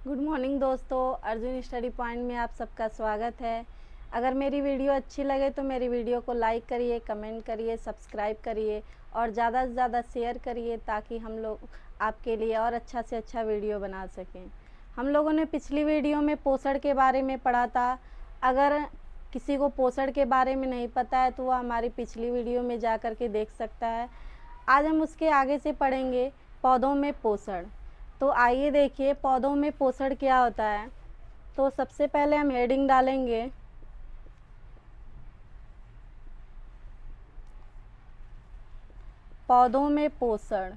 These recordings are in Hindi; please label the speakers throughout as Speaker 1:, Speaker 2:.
Speaker 1: गुड मॉर्निंग दोस्तों, अर्जुन स्टडी पॉइंट में आप सबका स्वागत है। अगर मेरी वीडियो अच्छी लगे तो मेरी वीडियो को लाइक करिए, कमेंट करिए, सब्सक्राइब करिए और ज़्यादा से ज़्यादा शेयर करिए ताकि हम लोग आपके लिए और अच्छा से अच्छा वीडियो बना सकें। हम लोगों ने पिछली वीडियो में पोषण के बारे में पढ़ा था। अगर किसी को पोषण के बारे में नहीं पता है तो वह हमारी पिछली वीडियो में जा कर के देख सकता है। आज हम उसके आगे से पढ़ेंगे पौधों में पोषण। तो आइए देखिए पौधों में पोषण क्या होता है। तो सबसे पहले हम हेडिंग डालेंगे पौधों में पोषण।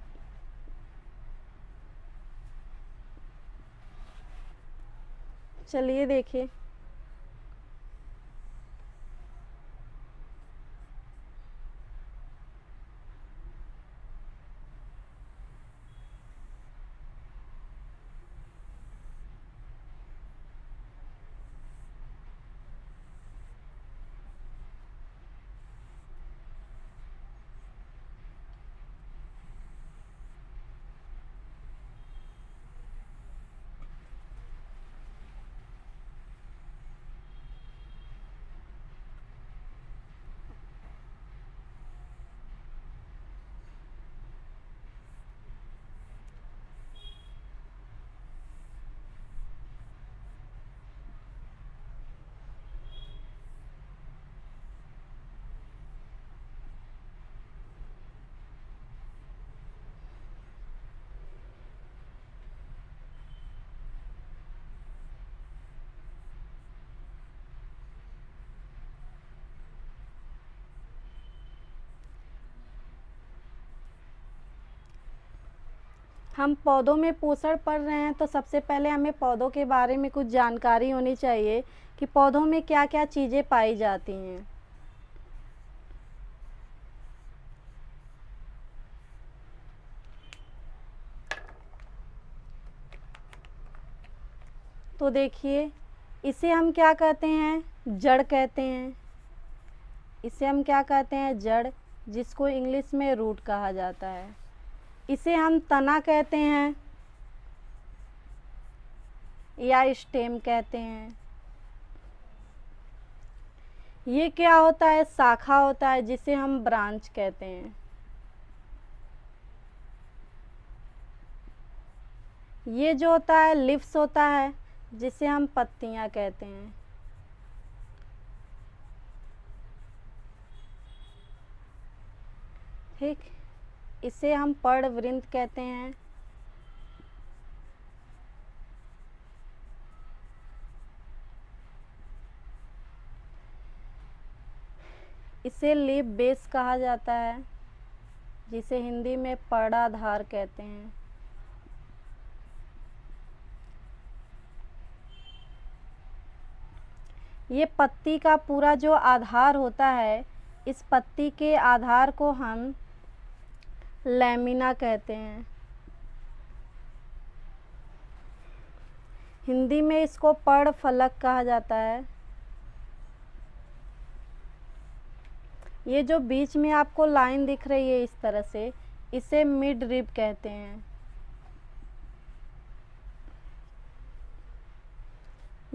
Speaker 1: चलिए देखिए, हम पौधों में पोषण पढ़ रहे हैं तो सबसे पहले हमें पौधों के बारे में कुछ जानकारी होनी चाहिए कि पौधों में क्या क्या चीज़ें पाई जाती हैं। तो देखिए, इसे हम क्या कहते हैं? जड़ कहते हैं। इसे हम क्या कहते हैं? जड़, जिसको इंग्लिश में रूट कहा जाता है। इसे हम तना कहते हैं या स्टेम कहते हैं। ये क्या होता है? शाखा होता है, जिसे हम ब्रांच कहते हैं। ये जो होता है लिव्स होता है, जिसे हम पत्तियां कहते हैं। ठीक, इसे हम पर्णवृंत कहते हैं। इसे लीफ बेस कहा जाता है, जिसे हिंदी में पर्णाधार कहते हैं। ये पत्ती का पूरा जो आधार होता है, इस पत्ती के आधार को हम लैमिना कहते हैं। हिंदी में इसको पर्णफलक कहा जाता है। ये जो बीच में आपको लाइन दिख रही है इस तरह से, इसे मिड रिब कहते हैं।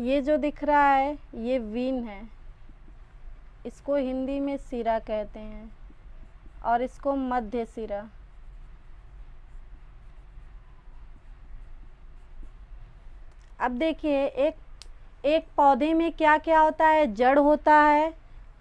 Speaker 1: ये जो दिख रहा है ये वीन है, इसको हिंदी में सिरा कहते हैं और इसको मध्य सिरा। अब देखिए, एक पौधे में क्या क्या होता है? जड़ होता है,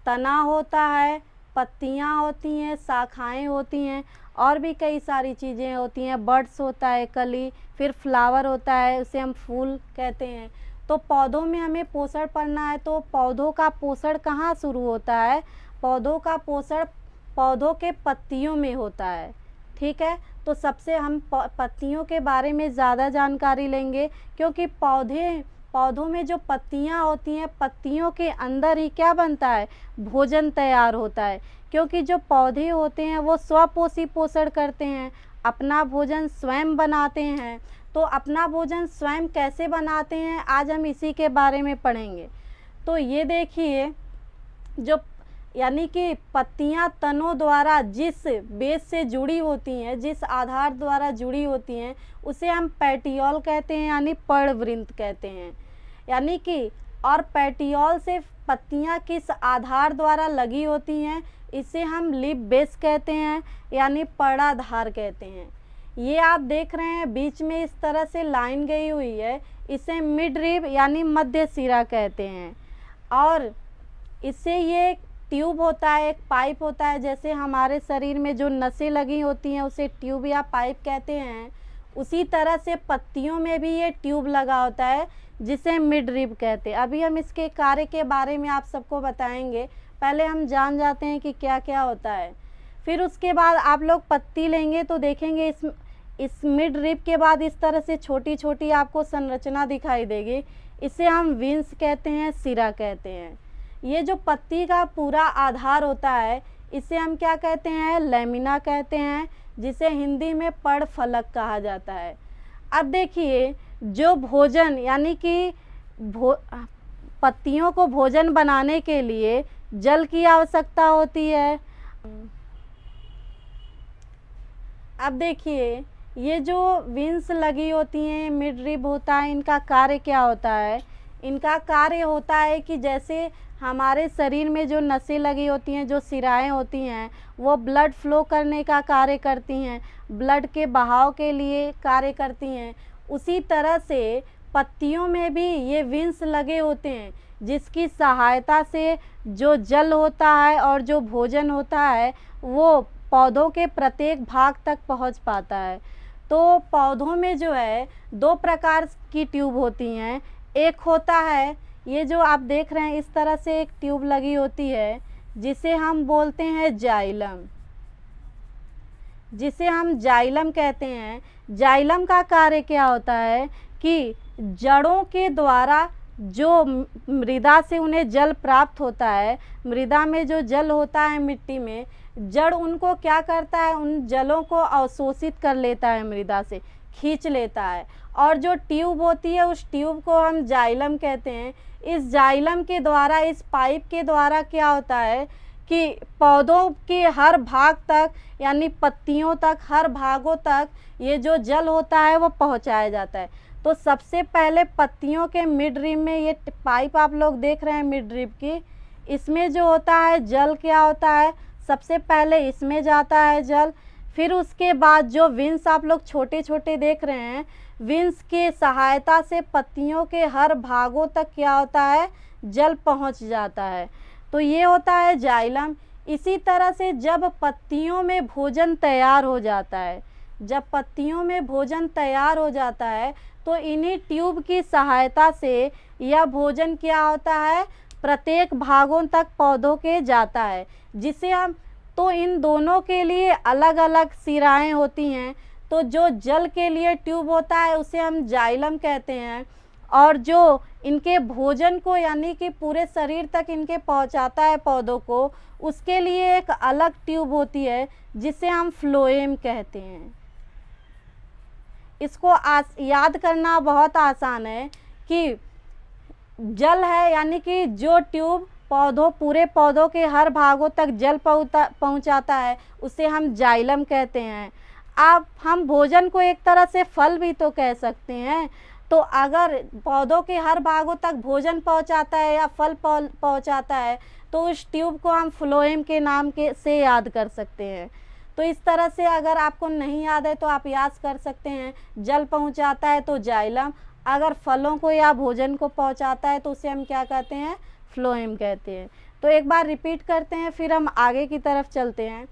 Speaker 1: तना होता है, पत्तियां होती हैं, शाखाएं होती हैं और भी कई सारी चीज़ें होती हैं। बड्स होता है, कली, फिर फ्लावर होता है, उसे हम फूल कहते हैं। तो पौधों में हमें पोषण पढ़ना है तो पौधों का पोषण कहाँ शुरू होता है? पौधों का पोषण पौधों के पत्तियों में होता है। ठीक है, तो सबसे हम पत्तियों के बारे में ज़्यादा जानकारी लेंगे, क्योंकि पौधों में जो पत्तियां होती हैं, पत्तियों के अंदर ही क्या बनता है? भोजन तैयार होता है। क्योंकि जो पौधे होते हैं वो स्वपोषी पोषण करते हैं, अपना भोजन स्वयं बनाते हैं। तो अपना भोजन स्वयं कैसे बनाते हैं, आज हम इसी के बारे में पढ़ेंगे। तो ये देखिए, जो यानी कि पत्तियां तनों द्वारा जिस बेस से जुड़ी होती हैं, जिस आधार द्वारा जुड़ी होती हैं, उसे हम पेटियोल कहते हैं, यानी पर्णवृंत कहते हैं। यानी कि और पेटियोल से पत्तियां किस आधार द्वारा लगी होती हैं, इसे हम लिप बेस कहते हैं, यानी पर्णाधार कहते हैं। ये आप देख रहे हैं बीच में इस तरह से लाइन गई हुई है, इसे मिड रिब यानी मध्य सिरा कहते हैं। और इससे ये ट्यूब होता है, एक पाइप होता है, जैसे हमारे शरीर में जो नसें लगी होती हैं उसे ट्यूब या पाइप कहते हैं, उसी तरह से पत्तियों में भी ये ट्यूब लगा होता है जिसे मिड रिब कहते हैं। अभी हम इसके कार्य के बारे में आप सबको बताएंगे, पहले हम जान जाते हैं कि क्या क्या होता है। फिर उसके बाद आप लोग पत्ती लेंगे तो देखेंगे इस मिड रिब के बाद इस तरह से छोटी छोटी आपको संरचना दिखाई देगी, इसे हम विंस कहते हैं, सिरा कहते हैं। ये जो पत्ती का पूरा आधार होता है इसे हम क्या कहते हैं, लैमिना कहते हैं, जिसे हिंदी में पड़ फलक कहा जाता है। अब देखिए, जो भोजन यानी कि पत्तियों को भोजन बनाने के लिए जल की आवश्यकता होती है। अब देखिए, ये जो विंस लगी होती हैं, मिड रिब होता है, इनका कार्य क्या होता है? इनका कार्य होता है कि जैसे हमारे शरीर में जो नसें लगी होती हैं, जो सिराएं होती हैं, वो ब्लड फ्लो करने का कार्य करती हैं, ब्लड के बहाव के लिए कार्य करती हैं। उसी तरह से पत्तियों में भी ये विंस लगे होते हैं, जिसकी सहायता से जो जल होता है और जो भोजन होता है वो पौधों के प्रत्येक भाग तक पहुंच पाता है। तो पौधों में जो है दो प्रकार की ट्यूब होती हैं। एक होता है, ये जो आप देख रहे हैं इस तरह से एक ट्यूब लगी होती है, जिसे हम बोलते हैं जाइलम, जिसे हम जाइलम कहते हैं। जाइलम का कार्य क्या होता है कि जड़ों के द्वारा जो मृदा से उन्हें जल प्राप्त होता है, मृदा में जो जल होता है मिट्टी में, जड़ उनको क्या करता है, उन जलों को अवशोषित कर लेता है, मृदा से खींच लेता है। और जो ट्यूब होती है उस ट्यूब को हम जाइलम कहते हैं। इस जाइलम के द्वारा, इस पाइप के द्वारा क्या होता है कि पौधों के हर भाग तक, यानी पत्तियों तक, हर भागों तक ये जो जल होता है वो पहुंचाया जाता है। तो सबसे पहले पत्तियों के मिड रिब में ये पाइप आप लोग देख रहे हैं मिड रिब की, इसमें जो होता है जल क्या होता है, सबसे पहले इसमें जाता है जल। फिर उसके बाद जो विंस आप लोग छोटे छोटे देख रहे हैं, विंस की सहायता से पत्तियों के हर भागों तक क्या होता है, जल पहुंच जाता है। तो ये होता है जाइलम। इसी तरह से जब पत्तियों में भोजन तैयार हो जाता है, जब पत्तियों में भोजन तैयार हो जाता है तो इन्हीं ट्यूब की सहायता से यह भोजन क्या होता है, प्रत्येक भागों तक पौधों के जाता है, जिसे हम, तो इन दोनों के लिए अलग अलग सिराएं होती हैं। तो जो जल के लिए ट्यूब होता है उसे हम जाइलम कहते हैं, और जो इनके भोजन को यानी कि पूरे शरीर तक इनके पहुंचाता है पौधों को, उसके लिए एक अलग ट्यूब होती है जिसे हम फ्लोएम कहते हैं। इसको याद करना बहुत आसान है कि जल है, यानी कि जो ट्यूब पूरे पौधों के हर भागों तक जल पहुंचाता है उसे हम जाइलम कहते हैं। आप हम भोजन को एक तरह से फल भी तो कह सकते हैं। तो अगर पौधों के हर भागों तक भोजन पहुंचाता है या फल पहुंचाता है तो उस ट्यूब को हम फ्लोएम के नाम से याद कर सकते हैं। तो इस तरह से अगर आपको नहीं याद है तो आप याद कर सकते हैं, जल पहुंचाता है तो जाइलम, अगर फलों को या भोजन को पहुंचाता है तो उसे हम क्या कहते हैं, फ्लोएम कहते हैं। तो एक बार रिपीट करते हैं, फिर हम आगे की तरफ चलते हैं।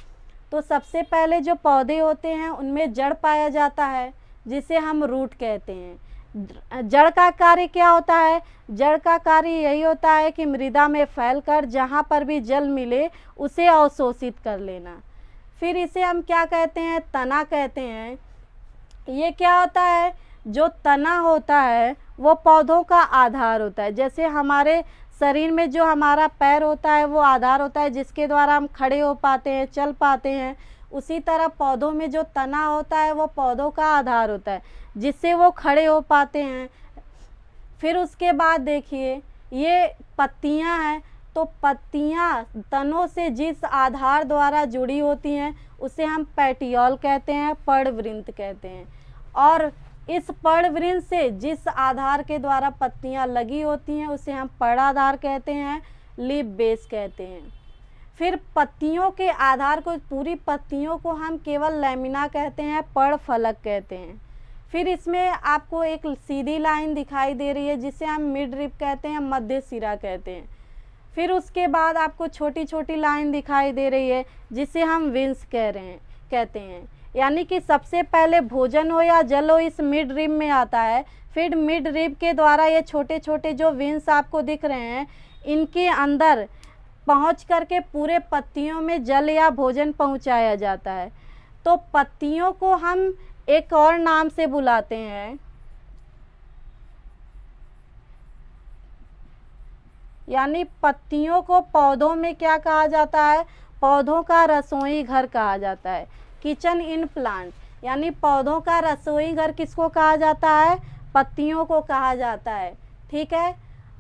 Speaker 1: तो सबसे पहले जो पौधे होते हैं उनमें जड़ पाया जाता है, जिसे हम रूट कहते हैं। जड़ का कार्य क्या होता है? जड़ का कार्य यही होता है कि मृदा में फैलकर जहाँ पर भी जल मिले उसे अवशोषित कर लेना। फिर इसे हम क्या कहते हैं, तना कहते हैं। ये क्या होता है, जो तना होता है वो पौधों का आधार होता है। जैसे हमारे शरीर में जो हमारा पैर होता है वो आधार होता है जिसके द्वारा हम खड़े हो पाते हैं, चल पाते हैं, उसी तरह पौधों में जो तना होता है वो पौधों का आधार होता है जिससे वो खड़े हो पाते हैं। फिर उसके बाद देखिए, ये पत्तियां हैं, तो पत्तियां तनों से जिस आधार द्वारा जुड़ी होती हैं उसे हम पेटियोल कहते हैं, पर्णवृंत कहते हैं। और इस पर्णवृंत से जिस आधार के द्वारा पत्तियां लगी होती हैं उसे हम पर्णाधार कहते हैं, लीफ बेस कहते हैं। फिर पत्तियों के आधार को, पूरी पत्तियों को हम केवल लैमिना कहते हैं, पर्णफलक कहते हैं। फिर इसमें आपको एक सीधी लाइन दिखाई दे रही है जिसे हम मिड रिब कहते हैं, मध्य सिरा कहते हैं। फिर उसके बाद आपको छोटी छोटी लाइन दिखाई दे रही है जिसे हम विंस कहते हैं। यानी कि सबसे पहले भोजन हो या जल हो इस मिड रिब में आता है। फिर मिड रिब के द्वारा ये छोटे छोटे जो विंस आपको दिख रहे हैं इनके अंदर पहुंच करके पूरे पत्तियों में जल या भोजन पहुंचाया जाता है। तो पत्तियों को हम एक और नाम से बुलाते हैं, यानी पत्तियों को पौधों में क्या कहा जाता है, पौधों का रसोई घर कहा जाता है, किचन इन प्लांट। यानी पौधों का रसोई घर किसको कहा जाता है, पत्तियों को कहा जाता है। ठीक है,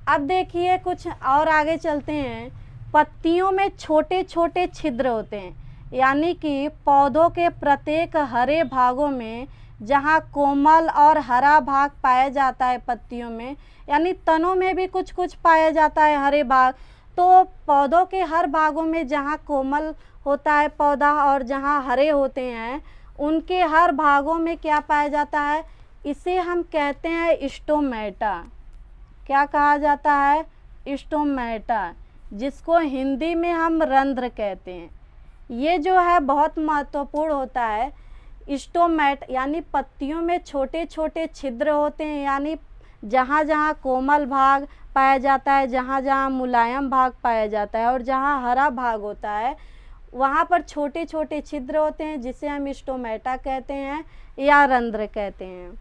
Speaker 1: अब देखिए कुछ और आगे चलते हैं। पत्तियों में छोटे छोटे छिद्र होते हैं, यानी कि पौधों के प्रत्येक हरे भागों में जहाँ कोमल और हरा भाग पाया जाता है पत्तियों में, यानी तनों में भी कुछ कुछ पाया जाता है हरे भाग। तो पौधों के हर भागों में जहाँ कोमल होता है पौधा और जहाँ हरे होते हैं उनके हर भागों में क्या पाया जाता है, इसे हम कहते हैं स्टोमेटा। क्या कहा जाता है, स्टोमेटा, जिसको हिंदी में हम रंध्र कहते हैं। ये जो है बहुत महत्वपूर्ण होता है। स्टोमेट यानी पत्तियों में छोटे छोटे छिद्र होते हैं, यानी जहाँ जहाँ कोमल भाग पाया जाता है, जहाँ जहाँ मुलायम भाग पाया जाता है और जहाँ हरा भाग होता है वहाँ पर छोटे छोटे छिद्र होते हैं जिसे हम स्टोमेटा कहते हैं या रंध्र कहते हैं।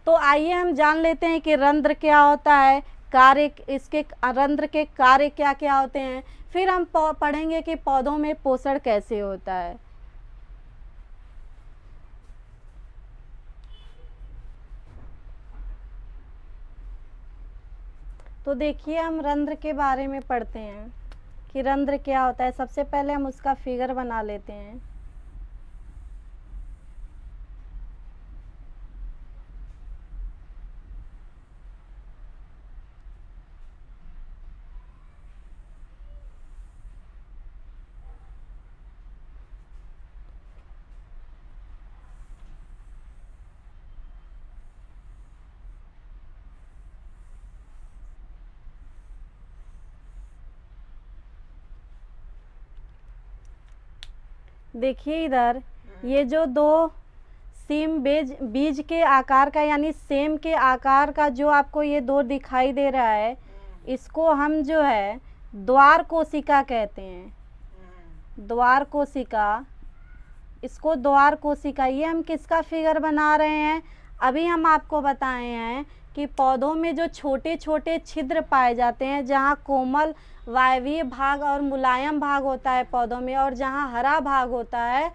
Speaker 1: तो आइए हम जान लेते हैं कि रंध्र क्या होता है, कार्य, इसके रंध्र के कार्य क्या क्या होते हैं। फिर हम पढ़ेंगे कि पौधों में पोषण कैसे होता है। तो देखिए हम रंध्र के बारे में पढ़ते हैं कि रंध्र क्या होता है। सबसे पहले हम उसका फिगर बना लेते हैं। देखिए इधर ये जो दो सीम बीज के आकार का, यानी सेम के आकार का जो आपको ये दो दिखाई दे रहा है, इसको हम जो है द्वार कोशिका कहते हैं। द्वार कोशिका, इसको द्वार कोशिका। ये हम किसका फिगर बना रहे हैं, अभी हम आपको बताए हैं कि पौधों में जो छोटे छोटे छिद्र पाए जाते हैं, जहाँ कोमल वायवीय भाग और मुलायम भाग होता है पौधों में और जहाँ हरा भाग होता है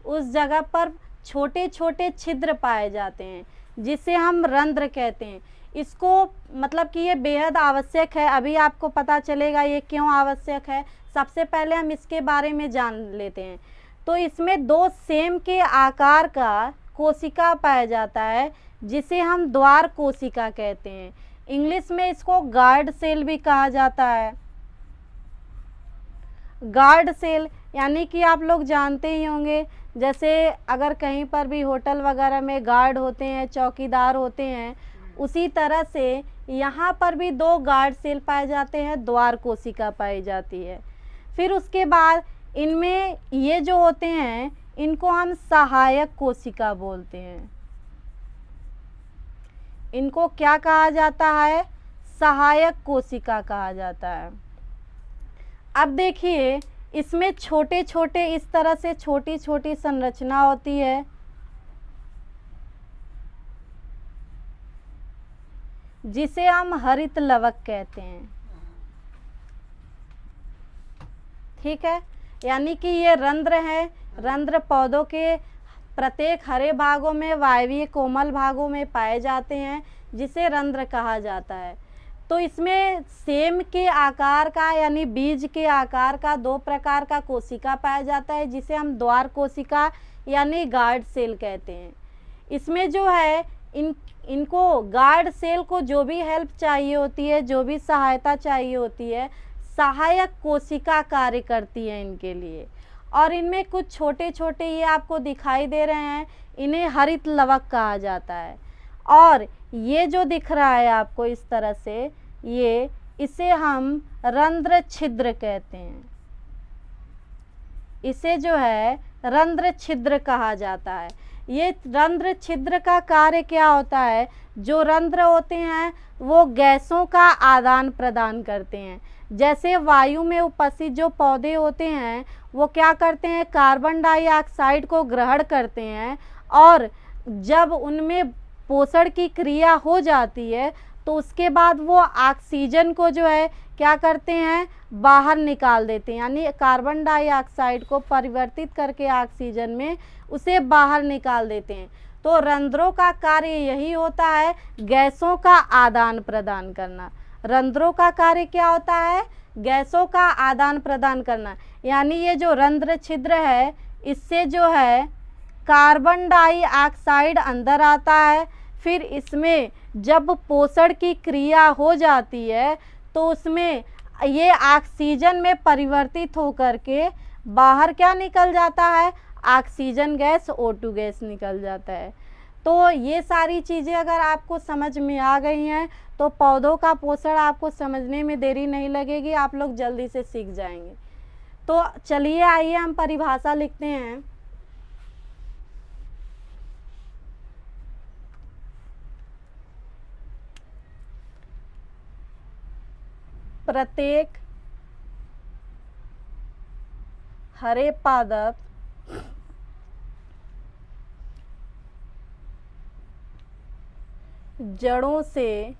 Speaker 1: उस जगह पर छोटे छोटे छिद्र पाए जाते हैं जिसे हम रंध्र कहते हैं। इसको मतलब कि ये बेहद आवश्यक है। अभी आपको पता चलेगा ये क्यों आवश्यक है। सबसे पहले हम इसके बारे में जान लेते हैं। तो इसमें दो सेम के आकार का कोशिका पाया जाता है जिसे हम द्वार कोशिका कहते हैं। इंग्लिश में इसको गार्ड सेल भी कहा जाता है। गार्ड सेल यानी कि आप लोग जानते ही होंगे, जैसे अगर कहीं पर भी होटल वगैरह में गार्ड होते हैं, चौकीदार होते हैं, उसी तरह से यहाँ पर भी दो गार्ड सेल पाए जाते हैं, द्वार कोशिका पाई जाती है। फिर उसके बाद इनमें ये जो होते हैं इनको हम सहायक कोशिका बोलते हैं। इनको क्या कहा जाता है, सहायक कोशिका कहा जाता है। अब देखिए इसमें छोटे छोटे इस तरह से छोटी छोटी संरचना होती है जिसे हम हरित लवक कहते हैं। ठीक है, यानी कि ये रंध्र है। रंध्र पौधों के प्रत्येक हरे भागों में वायवीय कोमल भागों में पाए जाते हैं जिसे रंध्र कहा जाता है। तो इसमें सेम के आकार का यानी बीज के आकार का 2 प्रकार का कोशिका पाया जाता है, जिसे हम द्वार कोशिका यानी गार्ड सेल कहते हैं। इसमें जो है इनको गार्ड सेल को जो भी हेल्प चाहिए होती है, जो भी सहायता चाहिए होती है, सहायक कोशिका कार्य करती है इनके लिए। और इनमें कुछ छोटे छोटे ये आपको दिखाई दे रहे हैं, इन्हें हरित लवक कहा जाता है। और ये जो दिख रहा है आपको इस तरह से, इसे हम रंध्र छिद्र कहते हैं। इसे जो है रंध्र छिद्र कहा जाता है। ये रंध्र छिद्र का कार्य क्या होता है, जो रंध्र होते हैं वो गैसों का आदान प्रदान करते हैं। जैसे वायु में उपस्थित जो पौधे होते हैं वो क्या करते हैं, कार्बन डाइऑक्साइड को ग्रहण करते हैं, और जब उनमें पोषण की क्रिया हो जाती है तो उसके बाद वो ऑक्सीजन को जो है क्या करते हैं, बाहर निकाल देते हैं, यानी कार्बन डाइऑक्साइड को परिवर्तित करके ऑक्सीजन में उसे बाहर निकाल देते हैं। तो रंध्रों का कार्य यही होता है, गैसों का आदान प्रदान करना। रंध्रों का कार्य क्या होता है, गैसों का आदान प्रदान करना। यानी ये जो रंध्र छिद्र है, इससे जो है कार्बन डाइऑक्साइड अंदर आता है, फिर इसमें जब पोषण की क्रिया हो जाती है तो उसमें ये ऑक्सीजन में परिवर्तित होकर के बाहर क्या निकल जाता है, ऑक्सीजन गैस, O2 गैस निकल जाता है। तो ये सारी चीज़ें अगर आपको समझ में आ गई हैं तो पौधों का पोषण आपको समझने में देरी नहीं लगेगी, आप लोग जल्दी से सीख जाएंगे। तो चलिए आइए हम परिभाषा लिखते हैं। प्रत्येक हरे पादप जड़ों से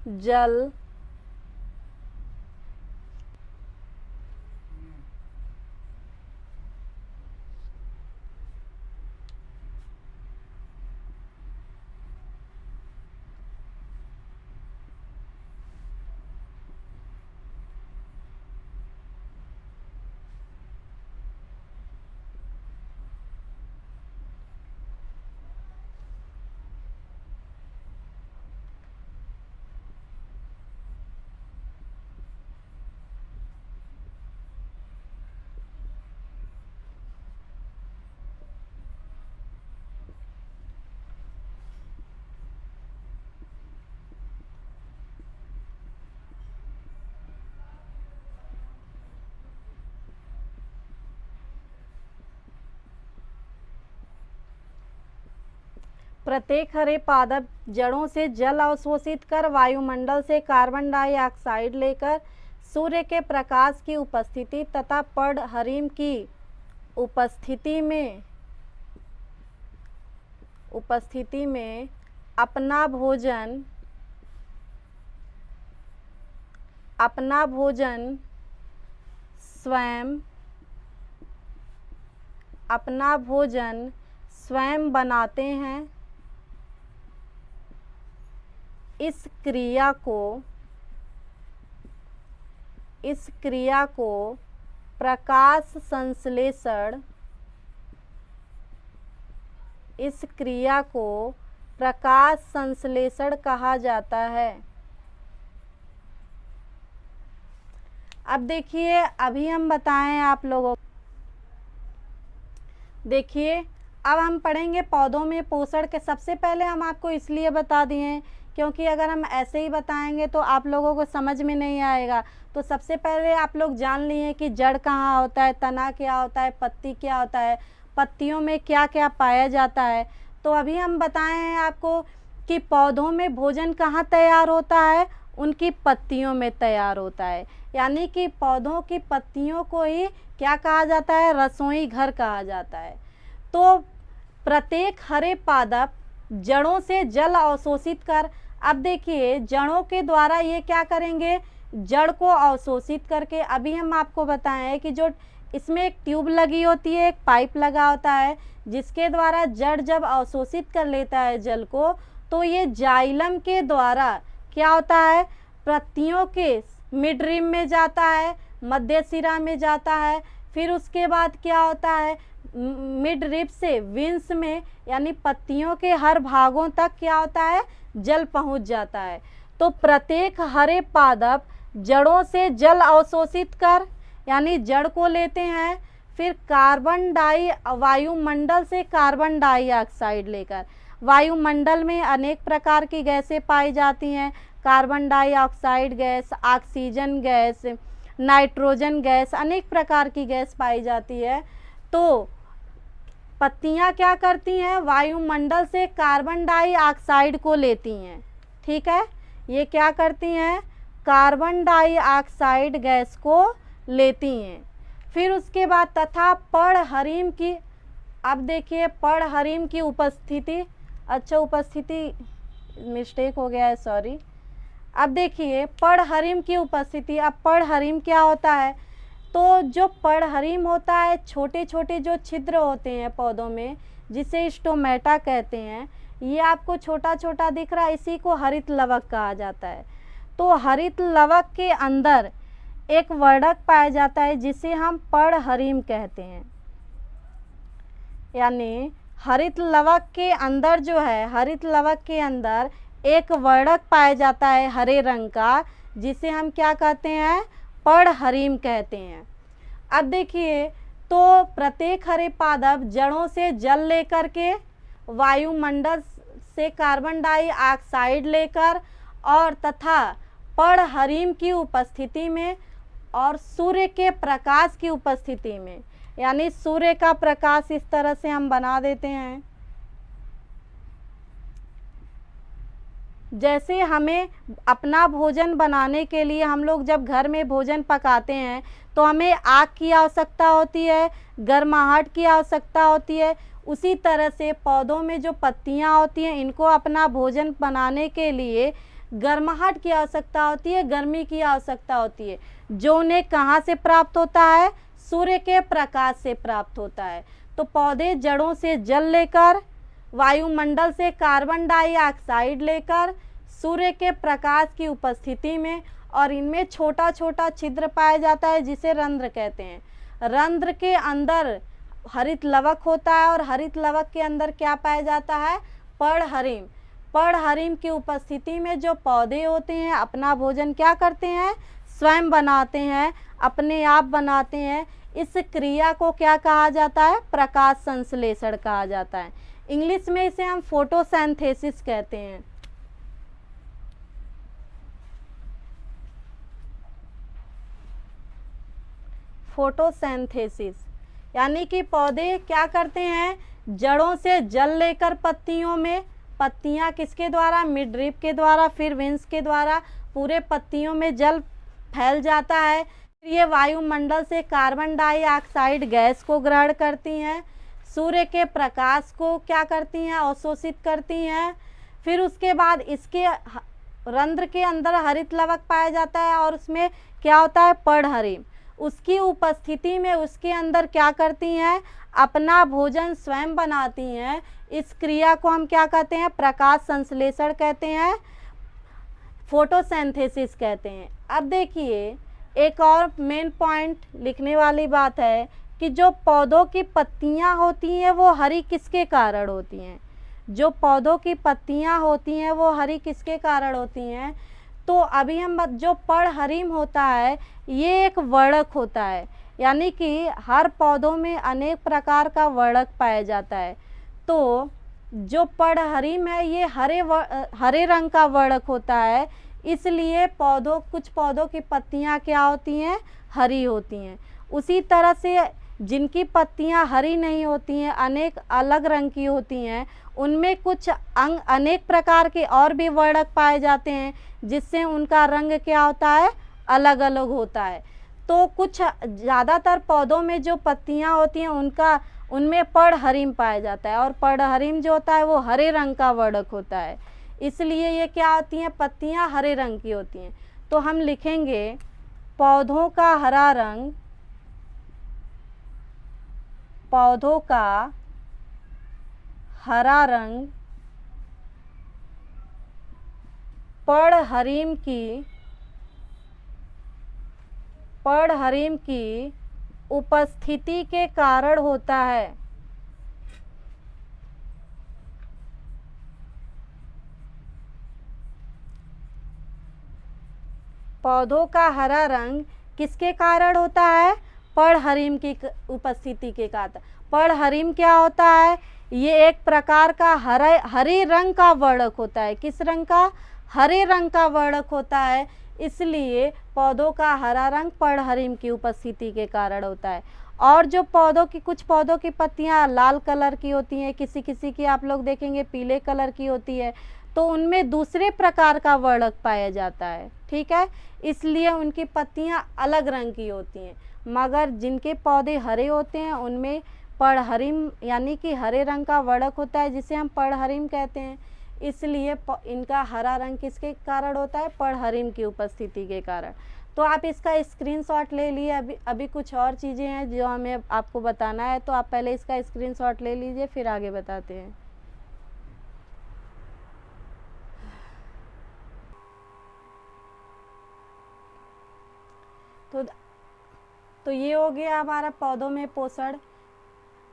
Speaker 1: जल प्रत्येक हरे पादप जड़ों से जल अवशोषित कर वायुमंडल से कार्बन डाइऑक्साइड लेकर सूर्य के प्रकाश की उपस्थिति तथा पर्णहरिम की उपस्थिति में अपना भोजन स्वयं बनाते हैं। इस क्रिया को प्रकाश संश्लेषण कहा जाता है। अब देखिए, अभी हम बताएं आप लोगों, देखिए अब हम पढ़ेंगे पौधों में पोषण के। सबसे पहले हम आपको इसलिए बता दिए क्योंकि अगर हम ऐसे ही बताएंगे तो आप लोगों को समझ में नहीं आएगा। तो सबसे पहले आप लोग जान लिए कि जड़ कहाँ होता है, तना क्या होता है, पत्ती क्या होता है, पत्तियों में क्या क्या पाया जाता है। तो अभी हम बताए हैं आपको कि पौधों में भोजन कहाँ तैयार होता है, उनकी पत्तियों में तैयार होता है। यानी कि पौधों की पत्तियों को ही क्या कहा जाता है, रसोई घर कहा जाता है। तो प्रत्येक हरे पादप जड़ों से जल अवशोषित कर, अब देखिए जड़ों के द्वारा ये क्या करेंगे, जड़ को अवशोषित करके, अभी हम आपको बताएं कि जो इसमें एक ट्यूब लगी होती है, एक पाइप लगा होता है, जिसके द्वारा जड़ जब अवशोषित कर लेता है जल को, तो ये जाइलम के द्वारा क्या होता है, पत्तियों के मिड रिम में जाता है, मध्य सिरा में जाता है, फिर उसके बाद क्या होता है, मिड रिब से विंस में यानी पत्तियों के हर भागों तक क्या होता है, जल पहुंच जाता है। तो प्रत्येक हरे पादप जड़ों से जल अवशोषित कर यानी जड़ को लेते हैं, फिर वायुमंडल से कार्बन डाइऑक्साइड लेकर, वायुमंडल में अनेक प्रकार की गैसें पाई जाती हैं, carbon dioxide gas, oxygen gas, nitrogen gas, अनेक प्रकार की गैस पाई जाती है। तो पत्तियां क्या करती हैं, वायुमंडल से कार्बन डाइऑक्साइड को लेती हैं, ठीक है, ये क्या करती हैं, कार्बन डाइऑक्साइड गैस को लेती हैं। फिर उसके बाद तथा पर्णहरिम की, अब देखिए पर्णहरिम की उपस्थिति, अच्छा उपस्थिति मिस्टेक हो गया है, सॉरी। अब देखिए पर्णहरिम की उपस्थिति, अब पर्णहरिम क्या होता है, तो जो पर्णहरिम होता है, छोटे छोटे जो छिद्र होते हैं पौधों में, जिसे स्टोमेटा कहते हैं, ये आपको छोटा छोटा दिख रहा है, इसी को हरित लवक कहा जाता है। तो हरित लवक के अंदर एक वर्णक पाया जाता है जिसे हम पर्णहरिम कहते हैं, यानी हरित लवक के अंदर जो है, हरित लवक के अंदर एक वर्णक पाया जाता है हरे रंग का, जिसे हम क्या कहते हैं, पर्णहरिम कहते हैं। अब देखिए, तो प्रत्येक हरे पादप जड़ों से जल लेकर के, वायुमंडल से कार्बन डाइऑक्साइड लेकर, और तथा पर्णहरिम की उपस्थिति में और सूर्य के प्रकाश की उपस्थिति में, यानी सूर्य का प्रकाश इस तरह से हम बना देते हैं, जैसे हमें अपना भोजन बनाने के लिए हम लोग जब घर में भोजन पकाते हैं तो हमें आग की आवश्यकता होती है, गर्माहट की आवश्यकता होती है, उसी तरह से पौधों में जो पत्तियां होती हैं, इनको अपना भोजन बनाने के लिए गर्माहट की आवश्यकता होती है, गर्मी की आवश्यकता होती है, जो उन्हें कहाँ से प्राप्त होता है, सूर्य के प्रकाश से प्राप्त होता है। तो पौधे जड़ों से जल लेकर, वायुमंडल से कार्बन डाइऑक्साइड लेकर, सूर्य के प्रकाश की उपस्थिति में, और इनमें छोटा छोटा छिद्र पाया जाता है जिसे रंध्र कहते हैं। रंध्र के अंदर हरित लवक होता है, और हरित लवक के अंदर क्या पाया जाता है, पर्णहरिम। पर्णहरिम की उपस्थिति में जो पौधे होते हैं अपना भोजन क्या करते हैं, स्वयं बनाते हैं, अपने आप बनाते हैं। इस क्रिया को क्या कहा जाता है, प्रकाश संश्लेषण कहा जाता है। इंग्लिश में इसे हम फोटोसिंथेसिस कहते हैं। फोटोसिंथेसिस यानी कि पौधे क्या करते हैं, जड़ों से जल लेकर पत्तियों में, पत्तियां किसके द्वारा, मिडरिप के द्वारा, फिर विंस के द्वारा पूरे पत्तियों में जल फैल जाता है। फिर ये वायुमंडल से कार्बन डाइऑक्साइड गैस को ग्रहण करती हैं, सूर्य के प्रकाश को क्या करती हैं, अवशोषित करती हैं। फिर उसके बाद इसके रंध्र के अंदर हरित लवक पाया जाता है, और उसमें क्या होता है, पर्णहरिम। उसकी उपस्थिति में उसके अंदर क्या करती हैं, अपना भोजन स्वयं बनाती हैं। इस क्रिया को हम क्या कहते हैं, प्रकाश संश्लेषण कहते हैं, फोटोसिंथेसिस कहते हैं। अब देखिए एक और मेन पॉइंट लिखने वाली बात है कि जो पौधों की पत्तियां होती हैं वो हरी किसके कारण होती हैं, जो पौधों की पत्तियां होती हैं वो हरी किसके कारण होती हैं। तो अभी हम जो पर्णहरिम होता है ये एक वर्णक होता है, यानी कि हर पौधों में अनेक प्रकार का वर्णक पाया जाता है। तो जो पर्णहरिम है ये हरे रंग का वर्णक होता है, इसलिए कुछ पौधों की पत्तियां क्या होती हैं, हरी होती हैं। उसी तरह से जिनकी पत्तियां हरी नहीं होती हैं, अनेक अलग रंग की होती हैं, उनमें कुछ अनेक प्रकार के और भी वर्णक पाए जाते हैं जिससे उनका रंग क्या होता है, अलग अलग होता है। तो कुछ ज़्यादातर पौधों में जो पत्तियां होती हैं उनमें पर्णहरिम पाया जाता है, और पर्णहरिम जो होता है वो हरे रंग का वर्णक होता है, इसलिए ये क्या होती हैं, पत्तियां हरे रंग की होती हैं। तो हम लिखेंगे पौधों का हरा रंग, पौधों का हरा रंग पर्णहरिम की उपस्थिति के कारण होता है। पौधों का हरा रंग किसके कारण होता है? पर्णहरिम की उपस्थिति के कारण। पर्णहरिम क्या होता है? ये एक प्रकार का हरे रंग का वर्णक होता है। किस रंग का? हरे रंग का वर्णक होता है। इसलिए पौधों का हरा रंग पर्णहरिम की उपस्थिति के कारण होता है। और जो कुछ पौधों की पत्तियां लाल कलर की होती हैं, किसी किसी की आप लोग देखेंगे पीले कलर की होती है, तो उनमें दूसरे प्रकार का वर्णक पाया जाता है। ठीक है, इसलिए उनकी पत्तियां अलग रंग की होती हैं। मगर जिनके पौधे हरे होते हैं उनमें पर्णहरिम यानी कि हरे रंग का वर्णक होता है, जिसे हम पर्णहरिम कहते हैं। इसलिए इनका हरा रंग किसके कारण होता है? पर्णहरिम की उपस्थिति के कारण। तो आप इसका स्क्रीनशॉट ले लिए। अभी कुछ और चीज़ें हैं जो हमें आपको बताना है, तो आप पहले इसका स्क्रीनशॉट ले लीजिए, फिर आगे बताते हैं। तो ये हो गया हमारा पौधों में पोषण।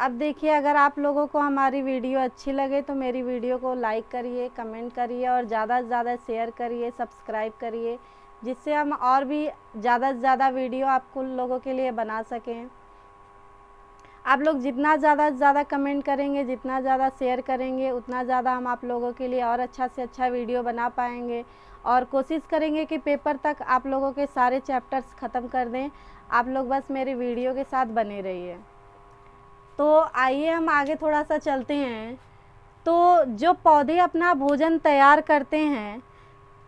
Speaker 1: अब देखिए, अगर आप लोगों को हमारी वीडियो अच्छी लगे तो मेरी वीडियो को लाइक करिए, कमेंट करिए और ज़्यादा से ज़्यादा शेयर करिए, सब्सक्राइब करिए, जिससे हम और भी ज़्यादा से ज़्यादा वीडियो आपको लोगों के लिए बना सकें। आप लोग जितना ज़्यादा से ज़्यादा कमेंट करेंगे, जितना ज़्यादा शेयर करेंगे, उतना ज़्यादा हम आप लोगों के लिए और अच्छा से अच्छा वीडियो बना पाएंगे। और कोशिश करेंगे कि पेपर तक आप लोगों के सारे चैप्टर्स ख़त्म कर दें। आप लोग बस मेरी वीडियो के साथ बने रहिए। तो आइए हम आगे थोड़ा सा चलते हैं। तो जो पौधे अपना भोजन तैयार करते हैं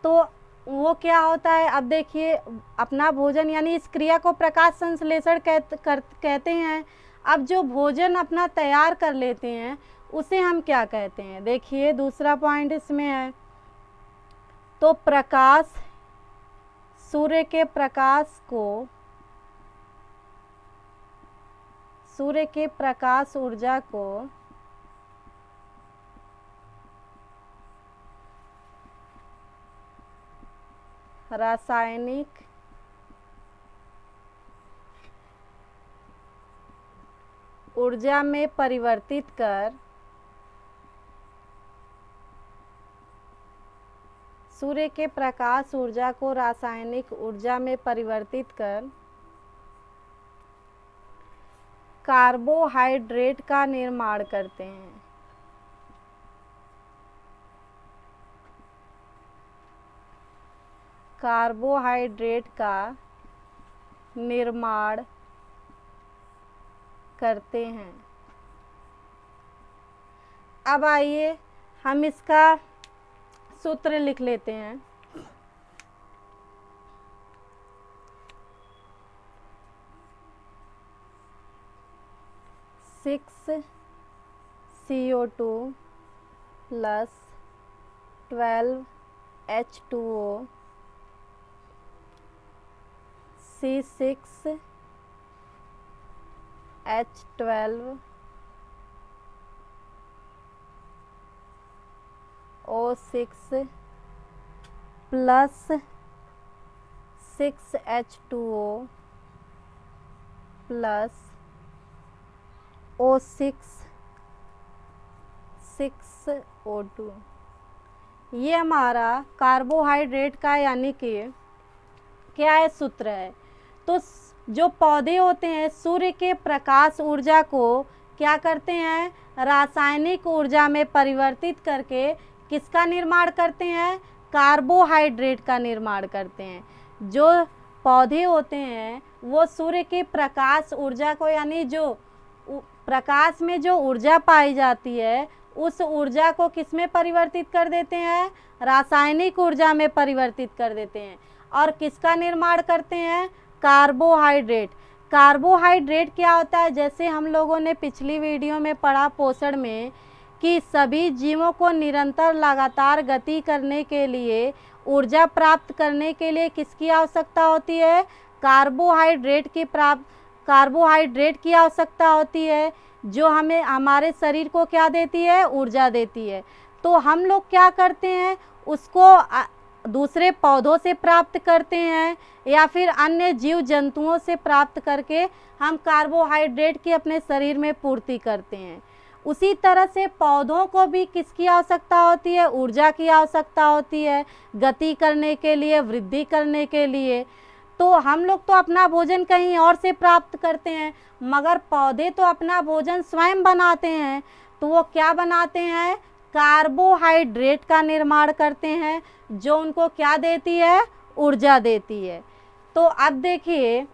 Speaker 1: तो वो क्या होता है? अब देखिए, अपना भोजन यानी इस क्रिया को प्रकाश संश्लेषण कहते हैं। अब जो भोजन अपना तैयार कर लेते हैं उसे हम क्या कहते हैं? देखिए, दूसरा पॉइंट इसमें है। तो प्रकाश, सूर्य के प्रकाश ऊर्जा को रासायनिक ऊर्जा में परिवर्तित कर सूर्य के प्रकाश ऊर्जा को रासायनिक ऊर्जा में परिवर्तित कर कार्बोहाइड्रेट का निर्माण करते हैं। कार्बोहाइड्रेट का निर्माण करते हैं। अब आइए हम इसका सूत्र लिख लेते हैं। CO2 plus 12H2O C6H12O6 plus 6H2O plus O6 6O2, ये हमारा कार्बोहाइड्रेट का यानी कि क्या है? सूत्र है। तो जो पौधे होते हैं सूर्य के प्रकाश ऊर्जा को क्या करते हैं? रासायनिक ऊर्जा में परिवर्तित करके किसका निर्माण करते हैं? कार्बोहाइड्रेट का निर्माण करते हैं। जो पौधे होते हैं वो सूर्य के प्रकाश ऊर्जा को यानी जो प्रकाश में जो ऊर्जा पाई जाती है उस ऊर्जा को किस में परिवर्तित कर देते हैं? रासायनिक ऊर्जा में परिवर्तित कर देते हैं। और किसका निर्माण करते हैं? कार्बोहाइड्रेट। कार्बोहाइड्रेट क्या होता है? जैसे हम लोगों ने पिछली वीडियो में पढ़ा पोषण में कि सभी जीवों को निरंतर लगातार गति करने के लिए, ऊर्जा प्राप्त करने के लिए किसकी आवश्यकता होती है? कार्बोहाइड्रेट की आवश्यकता होती है, जो हमें हमारे शरीर को क्या देती है? ऊर्जा देती है। तो हम लोग क्या करते हैं? उसको दूसरे पौधों से प्राप्त करते हैं या फिर अन्य जीव जंतुओं से प्राप्त करके हम कार्बोहाइड्रेट की अपने शरीर में पूर्ति करते हैं। उसी तरह से पौधों को भी किसकी आवश्यकता होती है? ऊर्जा की आवश्यकता होती है, गति करने के लिए, वृद्धि करने के लिए। तो हम लोग तो अपना भोजन कहीं और से प्राप्त करते हैं, मगर पौधे तो अपना भोजन स्वयं बनाते हैं। तो वो क्या बनाते हैं? कार्बोहाइड्रेट का निर्माण करते हैं, जो उनको क्या देती है? ऊर्जा देती है। तो अब देखिए,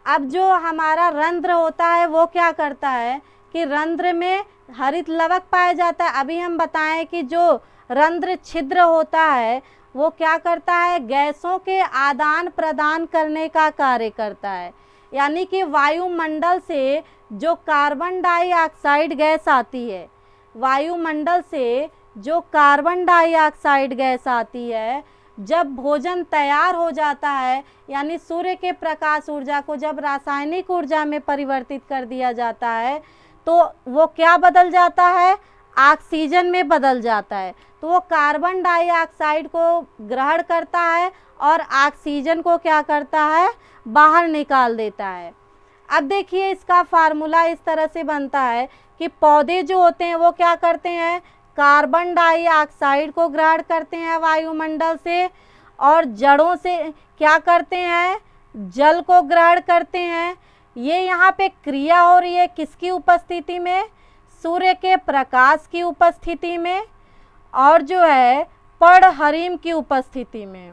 Speaker 1: अब जो हमारा रंध्र होता है वो क्या करता है कि रंध्र में हरित लवक पाया जाता है। अभी हम बताएं कि जो रंध्र छिद्र होता है वो क्या करता है? गैसों के आदान प्रदान करने का कार्य करता है। यानी कि वायुमंडल से जो कार्बन डाइऑक्साइड गैस आती है, वायुमंडल से जो कार्बन डाइऑक्साइड गैस आती है, जब भोजन तैयार हो जाता है, यानी सूर्य के प्रकाश ऊर्जा को जब रासायनिक ऊर्जा में परिवर्तित कर दिया जाता है, तो वो क्या बदल जाता है? ऑक्सीजन में बदल जाता है। तो वो कार्बन डाइऑक्साइड को ग्रहण करता है और ऑक्सीजन को क्या करता है? बाहर निकाल देता है। अब देखिए, इसका फार्मूला इस तरह से बनता है कि पौधे जो होते हैं वो क्या करते हैं? कार्बन डाइऑक्साइड को ग्रहण करते हैं वायुमंडल से, और जड़ों से क्या करते हैं? जल को ग्रहण करते हैं। ये यहाँ पे क्रिया हो रही है किसकी उपस्थिति में? सूर्य के प्रकाश की उपस्थिति में, और जो है पर्णहरिम की उपस्थिति में।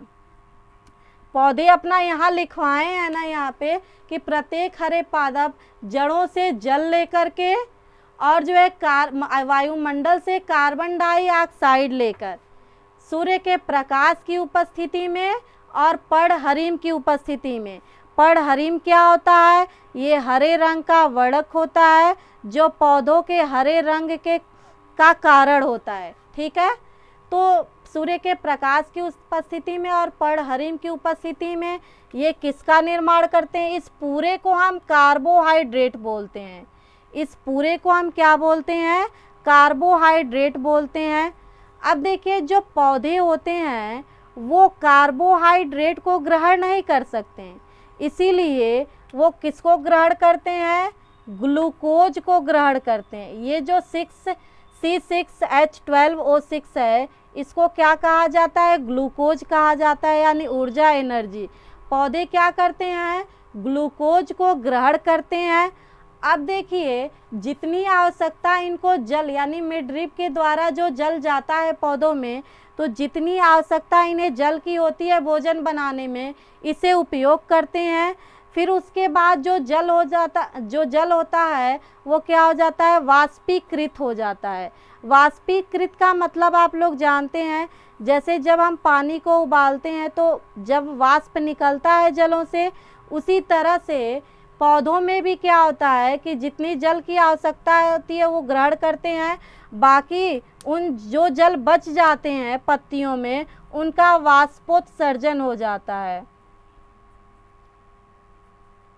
Speaker 1: पौधे अपना यहाँ लिखवाए हैं ना यहाँ पे कि प्रत्येक हरे पादप जड़ों से जल लेकर के और जो है वायुमंडल से कार्बन डाइऑक्साइड लेकर सूर्य के प्रकाश की उपस्थिति में और पर्णहरिम की उपस्थिति में। पर्णहरिम क्या होता है? ये हरे रंग का वर्णक होता है जो पौधों के हरे रंग का कारण होता है। ठीक है, तो सूर्य के प्रकाश की उपस्थिति में और पर्णहरिम की उपस्थिति में ये किसका निर्माण करते हैं? इस पूरे को हम कार्बोहाइड्रेट बोलते हैं। इस पूरे को हम क्या बोलते हैं? कार्बोहाइड्रेट बोलते हैं। अब देखिए, जो पौधे होते हैं वो कार्बोहाइड्रेट को ग्रहण नहीं कर सकते हैं, इसीलिए वो किसको ग्रहण करते हैं? ग्लूकोज को ग्रहण करते हैं। ये जो C6H12O6 है, इसको क्या कहा जाता है? ग्लूकोज कहा जाता है, यानी ऊर्जा, एनर्जी। पौधे क्या करते हैं? ग्लूकोज को ग्रहण करते हैं। अब देखिए, जितनी आवश्यकता इनको जल, यानी मिड ड्रिप के द्वारा जो जल जाता है पौधों में, तो जितनी आवश्यकता इन्हें जल की होती है भोजन बनाने में, इसे उपयोग करते हैं। फिर उसके बाद जो जल होता है वो क्या हो जाता है? वाष्पीकृत हो जाता है। वाष्पीकृत का मतलब आप लोग जानते हैं, जैसे जब हम पानी को उबालते हैं तो जब वाष्प निकलता है जलों से, उसी तरह से पौधों में भी क्या होता है कि जितनी जल की आवश्यकता होती है वो ग्रहण करते हैं, बाकी उन जो जल बच जाते हैं पत्तियों में, उनका वाष्पोत्सर्जन हो जाता है।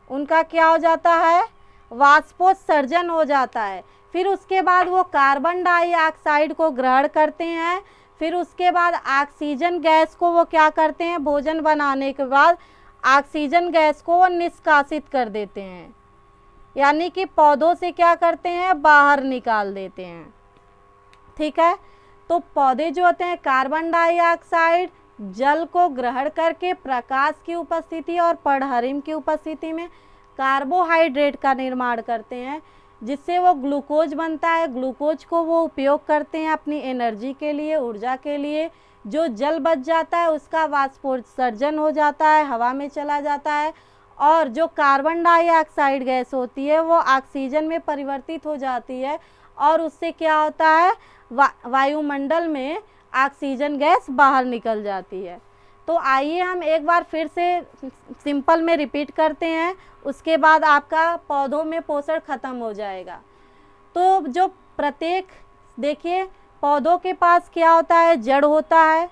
Speaker 1: उनका क्या हो जाता है? वाष्पोत्सर्जन हो जाता है। फिर उसके बाद वो कार्बन डाइऑक्साइड को ग्रहण करते हैं। फिर उसके बाद ऑक्सीजन गैस को वो क्या करते हैं? भोजन बनाने के बाद ऑक्सीजन गैस को वो निष्कासित कर देते हैं, यानी कि पौधों से क्या करते हैं? बाहर निकाल देते हैं। ठीक है, तो पौधे जो होते हैं कार्बन डाइऑक्साइड, जल को ग्रहण करके प्रकाश की उपस्थिति और पर्णहरिम की उपस्थिति में कार्बोहाइड्रेट का निर्माण करते हैं, जिससे वो ग्लूकोज बनता है। ग्लूकोज को वो उपयोग करते हैं अपनी एनर्जी के लिए, ऊर्जा के लिए। जो जल बच जाता है उसका वाष्पोत्सर्जन हो जाता है, हवा में चला जाता है, और जो कार्बन डाइऑक्साइड गैस होती है वो ऑक्सीजन में परिवर्तित हो जाती है, और उससे क्या होता है? वायुमंडल में ऑक्सीजन गैस बाहर निकल जाती है। तो आइए हम एक बार फिर से सिंपल में रिपीट करते हैं, उसके बाद आपका पौधों में पोषण खत्म हो जाएगा। तो जो प्रत्येक, देखिए पौधों के पास क्या होता है? जड़ होता है,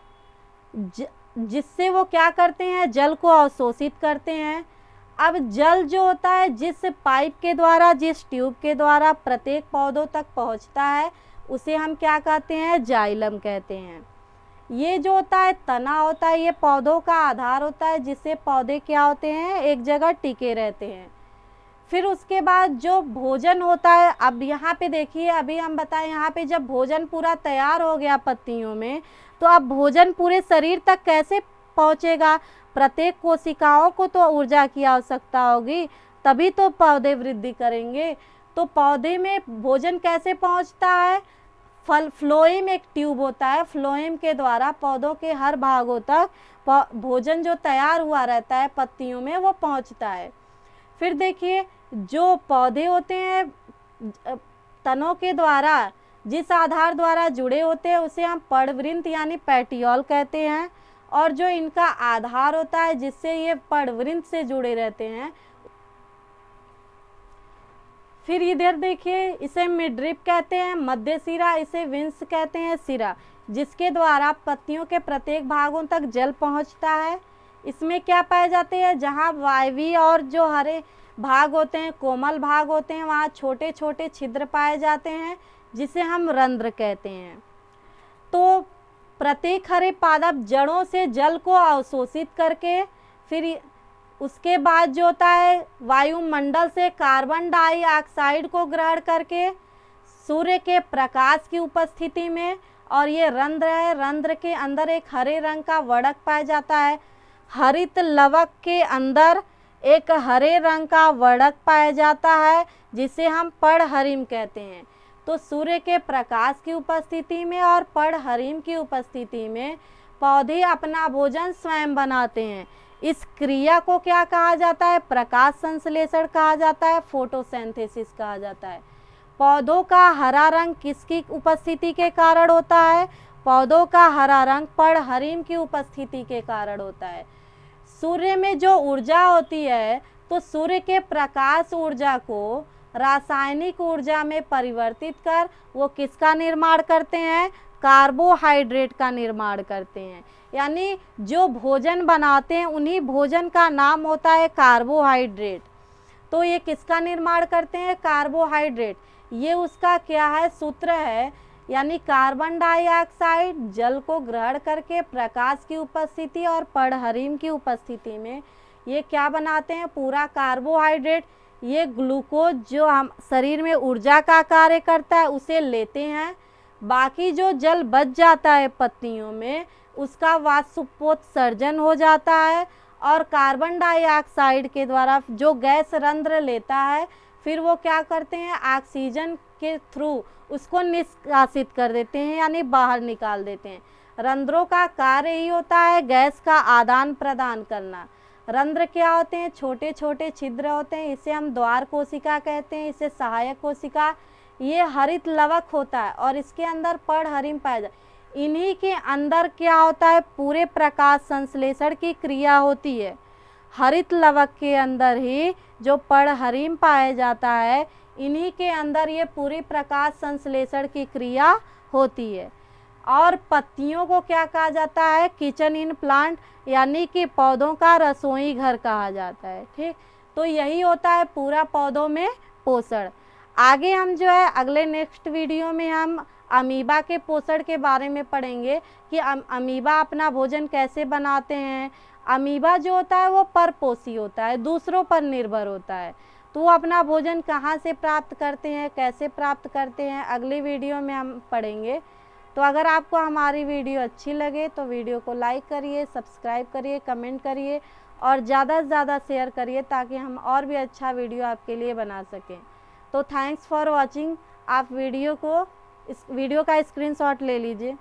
Speaker 1: जिससे वो क्या करते हैं? जल को अवशोषित करते हैं। अब जल जो होता है जिस पाइप के द्वारा, जिस ट्यूब के द्वारा प्रत्येक पौधों तक पहुंचता है, उसे हम क्या कहते हैं? जाइलम कहते हैं। ये जो होता है तना होता है, ये पौधों का आधार होता है, जिससे पौधे क्या होते हैं, एक जगह टिके रहते हैं। फिर उसके बाद जो भोजन होता है, अब यहाँ पे देखिए, अभी हम बताएं, यहाँ पे जब भोजन पूरा तैयार हो गया पत्तियों में, तो अब भोजन पूरे शरीर तक कैसे पहुँचेगा? प्रत्येक कोशिकाओं को तो ऊर्जा की आवश्यकता होगी, तभी तो पौधे वृद्धि करेंगे। तो पौधे में भोजन कैसे पहुँचता है? फ्लोएम एक ट्यूब होता है, फ्लोएम के द्वारा पौधों के हर भागों तक भोजन जो तैयार हुआ रहता है पत्तियों में, वो पहुँचता है। फिर देखिए, जो पौधे होते हैं तनों के द्वारा जिस आधार द्वारा जुड़े होते हैं, उसे हम पर्णवृंत यानी पेटियोल कहते हैं। और जो इनका आधार होता है, जिससे ये पर्णवृंत से जुड़े रहते हैं। फिर इधर देखिए, इसे मिडरिप कहते हैं, मध्य सिरा, इसे विंस कहते हैं, सिरा, जिसके द्वारा पत्तियों के प्रत्येक भागों तक जल पहुंचता है। इसमें क्या पाए जाते हैं? जहां वायवीय और जो हरे भाग होते हैं, कोमल भाग होते हैं, वहाँ छोटे छोटे छिद्र पाए जाते हैं, जिसे हम रंध्र कहते हैं। तो प्रत्येक हरे पादप जड़ों से जल को अवशोषित करके, फिर उसके बाद जो होता है वायुमंडल से कार्बन डाइऑक्साइड को ग्रहण करके सूर्य के प्रकाश की उपस्थिति में, और ये रंध्र है, रंध्र के अंदर एक हरे रंग का वड़क पाया जाता है। हरित लवक के अंदर एक हरे रंग का वड़क पाया जाता है, जिसे हम पर्णहरिम कहते हैं। तो सूर्य के प्रकाश की उपस्थिति में और पर्णहरिम की उपस्थिति में पौधे अपना भोजन स्वयं बनाते हैं। इस क्रिया को क्या कहा जाता है? प्रकाश संश्लेषण कहा जाता है, फोटोसिंथेसिस कहा जाता है। पौधों का हरा रंग किसकी उपस्थिति के कारण होता है? पौधों का हरा रंग पर्णहरिम की उपस्थिति के कारण होता है। सूर्य में जो ऊर्जा होती है, तो सूर्य के प्रकाश ऊर्जा को रासायनिक ऊर्जा में परिवर्तित कर वो किसका निर्माण करते हैं? कार्बोहाइड्रेट का निर्माण करते हैं। यानी जो भोजन बनाते हैं, उन्हीं भोजन का नाम होता है कार्बोहाइड्रेट। तो ये किसका निर्माण करते हैं? कार्बोहाइड्रेट। ये उसका क्या है? सूत्र है। यानी कार्बन डाइऑक्साइड जल को ग्रहण करके प्रकाश की उपस्थिति और पर्णहरिम की उपस्थिति में ये क्या बनाते हैं? पूरा कार्बोहाइड्रेट। ये ग्लूकोज जो हम शरीर में ऊर्जा का कार्य करता है, उसे लेते हैं। बाकी जो जल बच जाता है पत्तियों में, उसका वाष्पोत्सर्जन हो जाता है, और कार्बन डाइऑक्साइड के द्वारा जो गैस रंध्र लेता है, फिर वो क्या करते हैं? ऑक्सीजन के थ्रू उसको निष्कासित कर देते हैं, यानी बाहर निकाल देते हैं। रंध्रों का कार्य ही होता है गैस का आदान प्रदान करना। रंध्र क्या होते हैं? छोटे छोटे छिद्र होते हैं, इसे हम द्वार कोशिका कहते हैं, इसे सहायक कोशिका। ये हरित लवक होता है और इसके अंदर पर्णहरिम पाया जाता है। इन्हीं के अंदर क्या होता है? पूरे प्रकाश संश्लेषण की क्रिया होती है। हरित लवक के अंदर ही जो पर्णहरिम पाया जाता है, इन्हीं के अंदर ये पूरी प्रकाश संश्लेषण की क्रिया होती है। और पत्तियों को क्या कहा जाता है? किचन इन प्लांट, यानी कि पौधों का रसोई घर कहा जाता है। ठीक, तो यही होता है पूरा पौधों में पोषण। आगे हम जो है अगले नेक्स्ट वीडियो में हम अमीबा के पोषण के बारे में पढ़ेंगे कि अमीबा अपना भोजन कैसे बनाते हैं। अमीबा जो होता है वो परपोषी होता है, दूसरों पर निर्भर होता है। तो वो अपना भोजन कहाँ से प्राप्त करते हैं, कैसे प्राप्त करते हैं, अगली वीडियो में हम पढ़ेंगे। तो अगर आपको हमारी वीडियो अच्छी लगे तो वीडियो को लाइक करिए, सब्सक्राइब करिए, कमेंट करिए और ज़्यादा से ज़्यादा शेयर करिए, ताकि हम और भी अच्छा वीडियो आपके लिए बना सकें। तो थैंक्स फॉर वॉचिंग। आप वीडियो का स्क्रीनशॉट ले लीजिए।